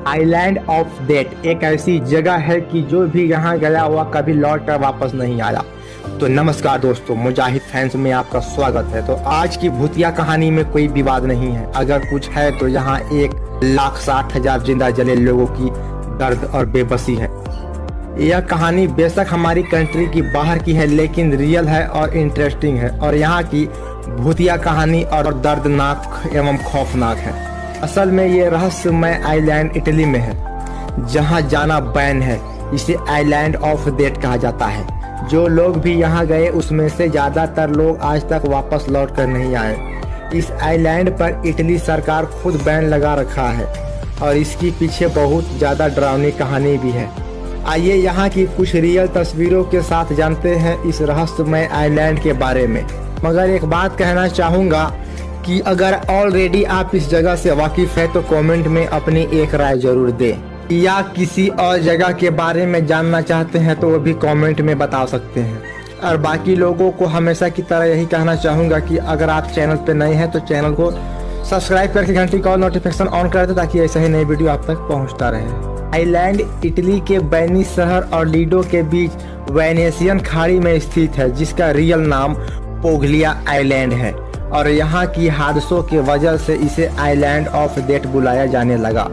Island of death एक ऐसी जगह है कि जो भी यहाँ गया हुआ कभी लौट कर वापस नहीं आया। तो नमस्कार दोस्तों, मुजाहिद फैंस में आपका स्वागत है। तो आज की भूतिया कहानी में कोई विवाद नहीं है, अगर कुछ है तो यहाँ 1,60,000 जिंदा जले लोगों की दर्द और बेबसी है। यह कहानी बेशक हमारी कंट्री की बाहर की है, लेकिन रियल है और इंटरेस्टिंग है। और यहाँ की भूतिया कहानी और दर्दनाक एवं खौफनाक है। असल में ये रहस्यमय आइलैंड इटली में है, जहाँ जाना बैन है। इसे आइलैंड ऑफ डेथ कहा जाता है। जो लोग भी यहाँ गए उसमें से ज़्यादातर लोग आज तक वापस लौट कर नहीं आए। इस आइलैंड पर इटली सरकार खुद बैन लगा रखा है और इसकी पीछे बहुत ज़्यादा डरावनी कहानी भी है। आइए यहाँ की कुछ रियल तस्वीरों के साथ जानते हैं इस रहस्यमय आइलैंड के बारे में। मगर एक बात कहना चाहूँगा कि अगर ऑलरेडी आप इस जगह से वाकिफ है तो कमेंट में अपनी एक राय जरूर दें, या किसी और जगह के बारे में जानना चाहते हैं तो वो भी कमेंट में बता सकते हैं। और बाकी लोगों को हमेशा की तरह यही कहना चाहूँगा कि अगर आप चैनल पे नए हैं तो चैनल को सब्सक्राइब करके घंटी का नोटिफिकेशन ऑन कर दें, ताकि ऐसा ही नई वीडियो आप तक पहुँचता रहे। आइलैंड इटली के वेनिस शहर और लीडो के बीच वेनेशियन खाड़ी में स्थित है, जिसका रियल नाम पोग्लिया आइलैंड है। और यहाँ की हादसों की वजह से इसे आइलैंड ऑफ डेथ बुलाया जाने लगा।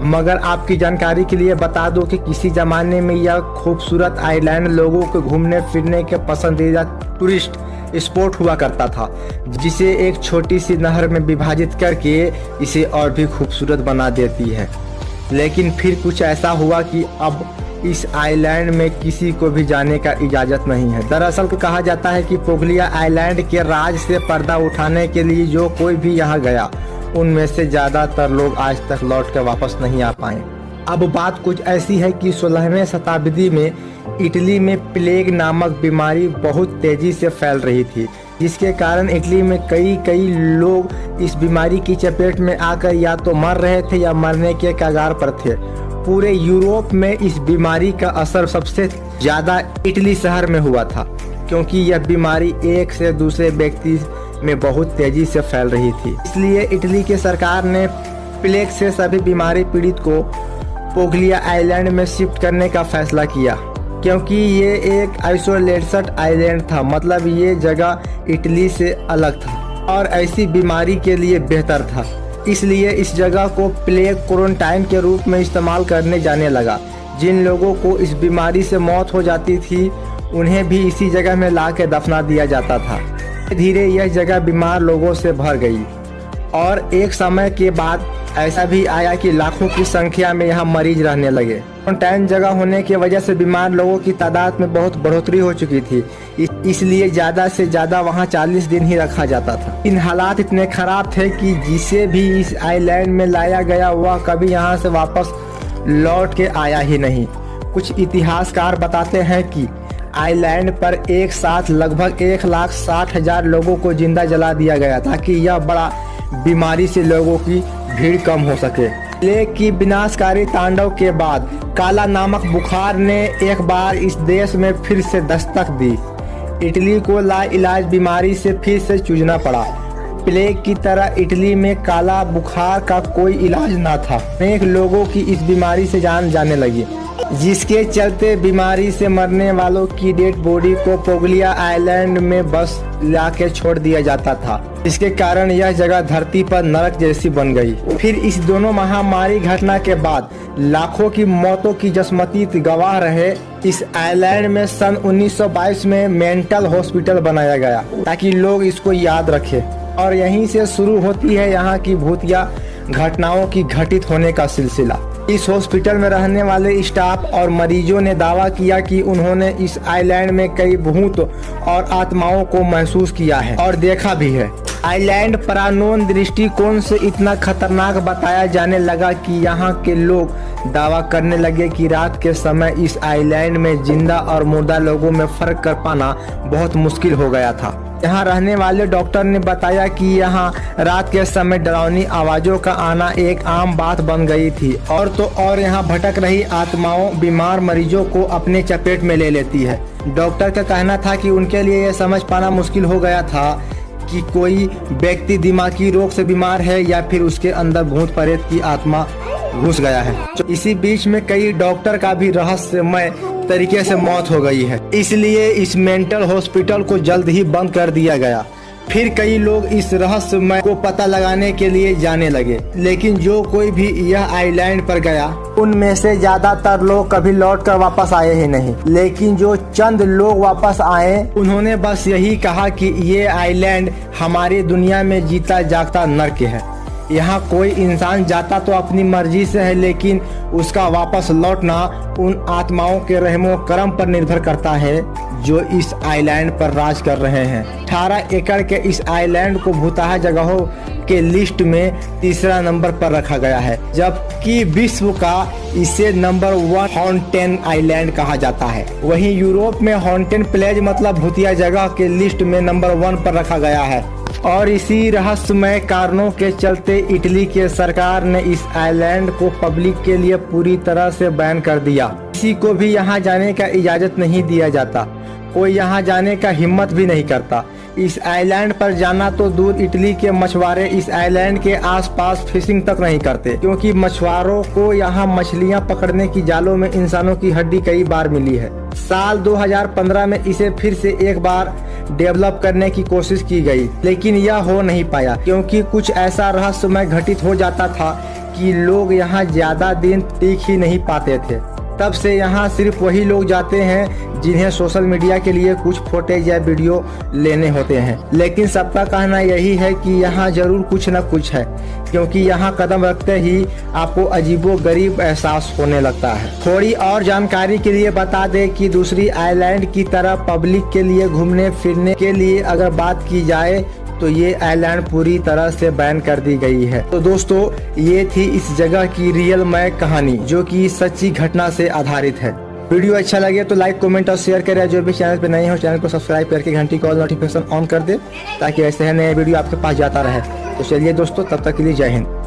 मगर आपकी जानकारी के लिए बता दूं कि किसी जमाने में यह खूबसूरत आइलैंड लोगों को घूमने फिरने के पसंदीदा टूरिस्ट स्पॉट हुआ करता था, जिसे एक छोटी सी नहर में विभाजित करके इसे और भी खूबसूरत बना देती है। लेकिन फिर कुछ ऐसा हुआ कि अब इस आइलैंड में किसी को भी जाने का इजाज़त नहीं है। दरअसल कहा जाता है कि पोग्लिया आइलैंड के राज से पर्दा उठाने के लिए जो कोई भी यहाँ गया, उनमें से ज़्यादातर लोग आज तक लौट कर वापस नहीं आ पाए। अब बात कुछ ऐसी है कि 16वीं शताब्दी में इटली में प्लेग नामक बीमारी बहुत तेज़ी से फैल रही थी, जिसके कारण इटली में कई लोग इस बीमारी की चपेट में आकर या तो मर रहे थे या मरने के कगार पर थे। पूरे यूरोप में इस बीमारी का असर सबसे ज़्यादा इटली शहर में हुआ था, क्योंकि यह बीमारी एक से दूसरे व्यक्ति में बहुत तेज़ी से फैल रही थी। इसलिए इटली की सरकार ने प्लेग से सभी बीमारी पीड़ित को पोग्लिया आइलैंड में शिफ्ट करने का फैसला किया, क्योंकि ये एक आइसोलेटेड आइलैंड था। मतलब ये जगह इटली से अलग था और ऐसी बीमारी के लिए बेहतर था। इसलिए इस जगह को प्लेग क्वारंटाइन के रूप में इस्तेमाल करने जाने लगा। जिन लोगों को इस बीमारी से मौत हो जाती थी, उन्हें भी इसी जगह में ला के दफना दिया जाता था। धीरे यह जगह बीमार लोगों से भर गई और एक समय के बाद ऐसा भी आया कि लाखों की संख्या में यहाँ मरीज रहने लगे। क्वारंटाइन जगह होने की वजह से बीमार लोगों की तादाद में बहुत बढ़ोतरी हो चुकी थी, इसलिए ज़्यादा से ज़्यादा वहाँ 40 दिन ही रखा जाता था। इन हालात इतने ख़राब थे कि जिसे भी इस आइलैंड में लाया गया वह कभी यहाँ से वापस लौट के आया ही नहीं। कुछ इतिहासकार बताते हैं कि आइलैंड पर एक साथ लगभग 1,60,000 लोगों को जिंदा जला दिया गया, ताकि यह बड़ा बीमारी से लोगों की भीड़ कम हो सके। प्लेग की विनाशकारी तांडव के बाद काला नामक बुखार ने एक बार इस देश में फिर से दस्तक दी। इटली को लाइलाज बीमारी से फिर से जूझना पड़ा। प्लेग की तरह इटली में काला बुखार का कोई इलाज न था। अनेक लोगों की इस बीमारी से जान जाने लगी, जिसके चलते बीमारी से मरने वालों की डेड बॉडी को पोग्लिया आइलैंड में बस लाके छोड़ दिया जाता था। इसके कारण यह जगह धरती पर नरक जैसी बन गई। फिर इस दोनों महामारी घटना के बाद लाखों की मौतों की जसमती गवाह रहे इस आइलैंड में सन 1922 में मेंटल हॉस्पिटल बनाया गया, ताकि लोग इसको याद रखें। और यहीं से शुरू होती है यहाँ की भूतिया घटनाओं की घटित होने का सिलसिला। इस हॉस्पिटल में रहने वाले स्टाफ और मरीजों ने दावा किया कि उन्होंने इस आइलैंड में कई भूत और आत्माओं को महसूस किया है और देखा भी है। आइलैंड परानोन दृष्टिकोण से इतना खतरनाक बताया जाने लगा कि यहाँ के लोग दावा करने लगे कि रात के समय इस आइलैंड में जिंदा और मुर्दा लोगों में फर्क कर पाना बहुत मुश्किल हो गया था। यहाँ रहने वाले डॉक्टर ने बताया कि यहाँ रात के समय डरावनी आवाज़ों का आना एक आम बात बन गई थी। और तो और यहाँ भटक रही आत्माओं बीमार मरीजों को अपने चपेट में ले लेती है। डॉक्टर का कहना था कि उनके लिए यह समझ पाना मुश्किल हो गया था कि कोई व्यक्ति दिमागी रोग से बीमार है या फिर उसके अंदर भूत प्रेत की आत्मा घुस गया है। इसी बीच में कई डॉक्टर का भी रहस्यमय तरीके से मौत हो गई है, इसलिए इस मेंटल हॉस्पिटल को जल्द ही बंद कर दिया गया। फिर कई लोग इस रहस्यमय को पता लगाने के लिए जाने लगे, लेकिन जो कोई भी यह आइलैंड पर गया उनमें से ज्यादातर लोग कभी लौट कर वापस आए ही नहीं। लेकिन जो चंद लोग वापस आए उन्होंने बस यही कहा कि ये आइलैंड हमारी दुनिया में जीता जागता नर्क है। यहाँ कोई इंसान जाता तो अपनी मर्जी से है, लेकिन उसका वापस लौटना उन आत्माओं के रहमो करम पर निर्भर करता है जो इस आइलैंड पर राज कर रहे हैं। 18 एकड़ के इस आइलैंड को भूतहा जगहों के लिस्ट में तीसरा नंबर पर रखा गया है, जबकि विश्व का इसे नंबर 1 हॉन्टेड आइलैंड कहा जाता है। वहीं यूरोप में हॉन्टेड प्लेस मतलब भूतिया जगह के लिस्ट में नंबर 1 पर रखा गया है। और इसी रहस्यमय कारणों के चलते इटली के सरकार ने इस आइलैंड को पब्लिक के लिए पूरी तरह से बैन कर दिया। किसी को भी यहाँ जाने का इजाजत नहीं दिया जाता, कोई यहाँ जाने का हिम्मत भी नहीं करता। इस आइलैंड पर जाना तो दूर, इटली के मछुआरे इस आइलैंड के आसपास फिशिंग तक नहीं करते, क्योंकि मछुआरों को यहाँ मछलियाँ पकड़ने की जालों में इंसानों की हड्डी कई बार मिली है। साल 2015 में इसे फिर से एक बार डेवलप करने की कोशिश की गई, लेकिन यह हो नहीं पाया, क्योंकि कुछ ऐसा रहस्यमय घटित हो जाता था कि लोग यहाँ ज्यादा दिन टिक ही नहीं पाते थे। तब से यहाँ सिर्फ वही लोग जाते हैं जिन्हें सोशल मीडिया के लिए कुछ फोटेज या वीडियो लेने होते हैं। लेकिन सबका कहना यही है कि यहाँ जरूर कुछ न कुछ है, क्योंकि यहाँ कदम रखते ही आपको अजीबोगरीब एहसास होने लगता है। थोड़ी और जानकारी के लिए बता दें कि दूसरी आइलैंड की तरह पब्लिक के लिए घूमने फिरने के लिए अगर बात की जाए तो ये आइलैंड पूरी तरह से बैन कर दी गई है। तो दोस्तों, ये थी इस जगह की रियलमय कहानी, जो कि सच्ची घटना से आधारित है। वीडियो अच्छा लगे तो लाइक, कमेंट और शेयर करें। जो भी चैनल पे नए हो चैनल को सब्सक्राइब करके घंटी का नोटिफिकेशन ऑन कर दे, ताकि ऐसे नए वीडियो आपके पास जाता रहे। तो चलिए दोस्तों, तब तक के लिए जय हिंद।